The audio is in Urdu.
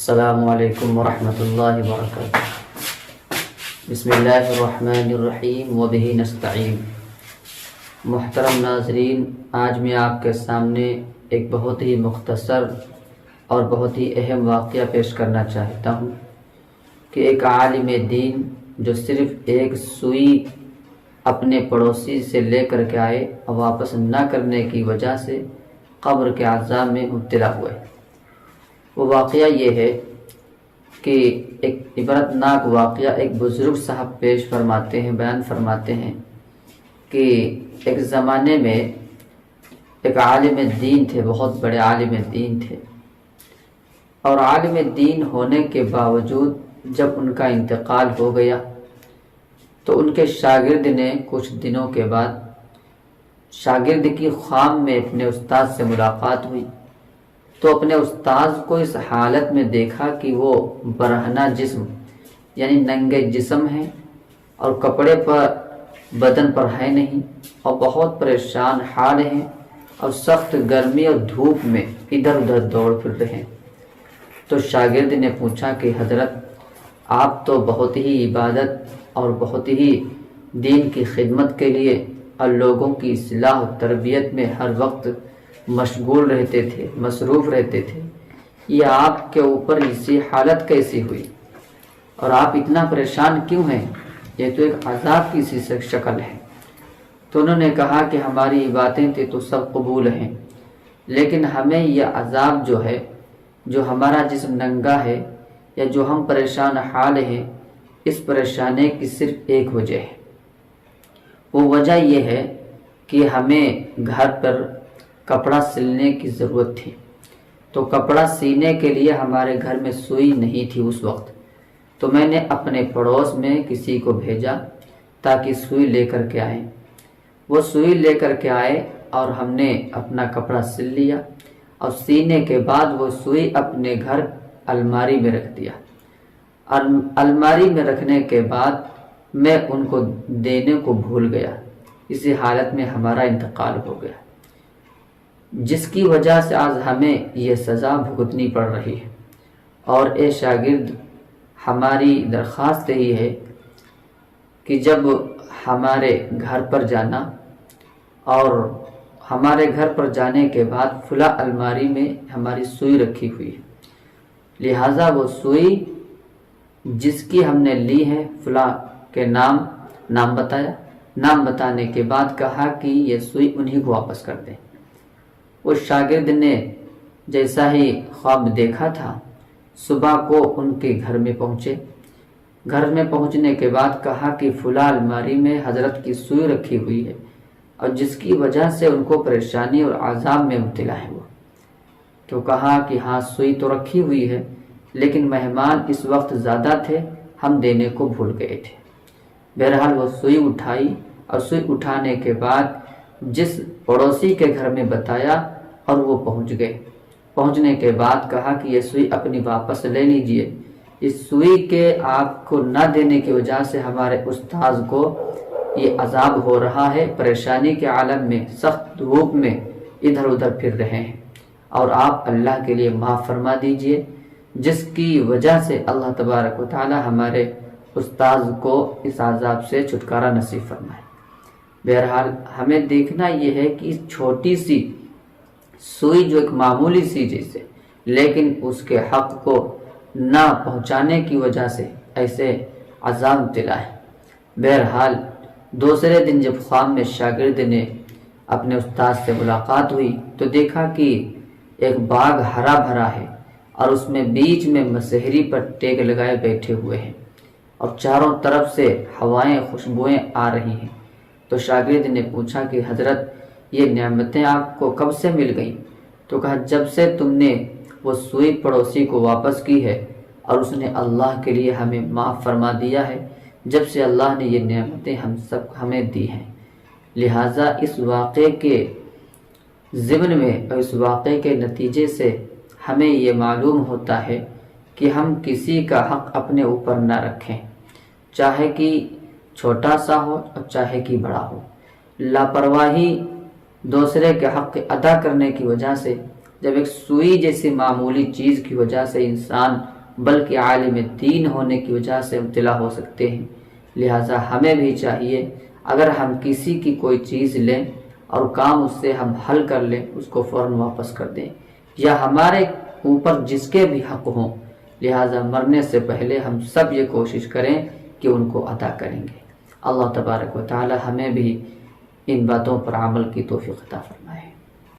السلام علیکم ورحمۃ اللہ وبرکاتہ۔ بسم اللہ الرحمن الرحیم وبہ نستعین۔ محترم ناظرین، آج میں آپ کے سامنے ایک بہت ہی مختصر اور بہت ہی اہم واقعہ پیش کرنا چاہتا ہوں کہ ایک عالم دین جو صرف ایک سوئی اپنے پڑوسی سے لے کر کے آئے اور واپس نہ کرنے کی وجہ سے قبر کے عذاب میں مبتلا ہوئے۔ وہ واقعہ یہ ہے کہ ایک عبرتناک واقعہ ایک بزرگ صاحب پیش فرماتے ہیں، بیان فرماتے ہیں کہ ایک زمانے میں ایک عالم دین تھے، بہت بڑے عالم دین تھے، اور عالم دین ہونے کے باوجود جب ان کا انتقال ہو گیا تو ان کے شاگرد نے کچھ دنوں کے بعد شاگرد کی خواب میں اپنے استاد سے ملاقات ہوئی تو اپنے استاد کو اس حالت میں دیکھا کہ وہ برہنہ جسم یعنی ننگے جسم ہے اور کپڑے پر بدن پر ہے نہیں اور بہت پریشان حال ہیں اور سخت گرمی اور دھوپ میں ادھر ادھر دوڑ پھر رہے ہیں۔ تو شاگرد نے پوچھا کہ حضرت، آپ تو بہت ہی عبادت اور بہت ہی دین کی خدمت کے لیے اور لوگوں کی اصلاح و تربیت میں ہر وقت مشغول رہتے تھے، مصروف رہتے تھے، یہ آپ کے اوپر اسی حالت کیسی ہوئی اور آپ اتنا پریشان کیوں ہیں؟ یہ تو ایک عذاب کی سی شکل ہے۔ تو انہوں نے کہا کہ ہماری باتیں تو سب قبول ہیں، لیکن ہمیں یہ عذاب جو ہے، جو ہمارا جسم ننگا ہے یا جو ہم پریشان حال ہیں، اس پریشانی کی صرف ایک وجہ ہے۔ وہ وجہ یہ ہے کہ ہمیں گھر پر کپڑا سلنے کی ضرورت تھی، تو کپڑا سینے کے لیے ہمارے گھر میں سوئی نہیں تھی اس وقت، تو میں نے اپنے پڑوس میں کسی کو بھیجا تاکہ سوئی لے کر کے آئیں۔ وہ سوئی لے کر کے آئے اور ہم نے اپنا کپڑا سل لیا اور سینے کے بعد وہ سوئی اپنے گھر الماری میں رکھ دیا۔ اور الماری میں رکھنے کے بعد میں ان کو دینے کو بھول گیا۔ اسی حالت میں ہمارا انتقال ہو گیا، جس کی وجہ سے آج ہمیں یہ سزا بھگتنی پڑ رہی ہے۔ اور اے شاگرد، ہماری درخواست یہ ہے کہ جب ہمارے گھر پر جانا اور ہمارے گھر پر جانے کے بعد فلاں الماری میں ہماری سوئی رکھی ہوئی ہے، لہٰذا وہ سوئی جس کی ہم نے لی ہے فلاں کے نام بتایا، نام بتانے کے بعد کہا کہ یہ سوئی انہی کو واپس کر دیں۔ اس شاگرد نے جیسا ہی خواب دیکھا تھا، صبح کو ان کے گھر میں پہنچے۔ گھر میں پہنچنے کے بعد کہا کہ فلاں الماری میں حضرت کی سوئی رکھی ہوئی ہے اور جس کی وجہ سے ان کو پریشانی اور عذاب میں مبتلا ہے وہ۔ تو کہا کہ ہاں سوئی تو رکھی ہوئی ہے، لیکن مہمان اس وقت زیادہ تھے، ہم دینے کو بھول گئے تھے۔ بہرحال وہ سوئی اٹھائی اور سوئی اٹھانے کے بعد جس پڑوسی کے گھر میں بتایا اور وہ پہنچ گئے۔ پہنچنے کے بعد کہا کہ یہ سوئی اپنی واپس لے لیجئے، اس سوئی کے آپ کو نہ دینے کی وجہ سے ہمارے استاذ کو یہ عذاب ہو رہا ہے، پریشانی کے عالم میں سخت دھوپ میں ادھر ادھر پھر رہے ہیں، اور آپ اللہ کے لیے معاف فرما دیجئے، جس کی وجہ سے اللہ تبارک و تعالی ہمارے استاذ کو اس عذاب سے چھٹکارا نصیب فرمائے۔ بہرحال ہمیں دیکھنا یہ ہے کہ اس چھوٹی سی سوئی جو ایک معمولی سی چیز ہے، لیکن اس کے حق کو نہ پہنچانے کی وجہ سے ایسے عذاب مبتلا ہے۔ بہرحال دوسرے دن جب خواب میں شاگرد نے اپنے استاد سے ملاقات ہوئی تو دیکھا کہ ایک باغ ہرا بھرا ہے اور اس میں بیچ میں مسحری پر ٹیک لگائے بیٹھے ہوئے ہیں اور چاروں طرف سے ہوائیں خوشبوئیں آ رہی ہیں۔ تو شاگرد نے پوچھا کہ حضرت، یہ نعمتیں آپ کو کب سے مل گئیں؟ تو کہا جب سے تم نے وہ سوئی پڑوسی کو واپس کی ہے اور اس نے اللہ کے لیے ہمیں معاف فرما دیا ہے، جب سے اللہ نے یہ نعمتیں ہمیں دی ہیں۔ لہٰذا اس واقعے کے ضمن میں اور اس واقعے کے نتیجے سے ہمیں یہ معلوم ہوتا ہے کہ ہم کسی کا حق اپنے اوپر نہ رکھیں، چاہے کہ چھوٹا سا ہو اور چاہے کہ بڑا ہو۔ لاپرواہی دوسرے کے حق ادا کرنے کی وجہ سے جب ایک سوئی جیسی معمولی چیز کی وجہ سے انسان بلکہ عالم دین ہونے کی وجہ سے مبتلا ہو سکتے ہیں۔ لہٰذا ہمیں بھی چاہیے اگر ہم کسی کی کوئی چیز لیں اور کام اس سے ہم حل کر لیں، اس کو فوراً واپس کر دیں، یا ہمارے اوپر جس کے بھی حق ہوں، لہٰذا مرنے سے پہلے ہم سب یہ کوشش کریں کہ ان کو ادا کریں گے۔ اللہ تبارک و تعالی ہمیں بھی ان باتوں پر عمل کی توفیق عطا فرمائے۔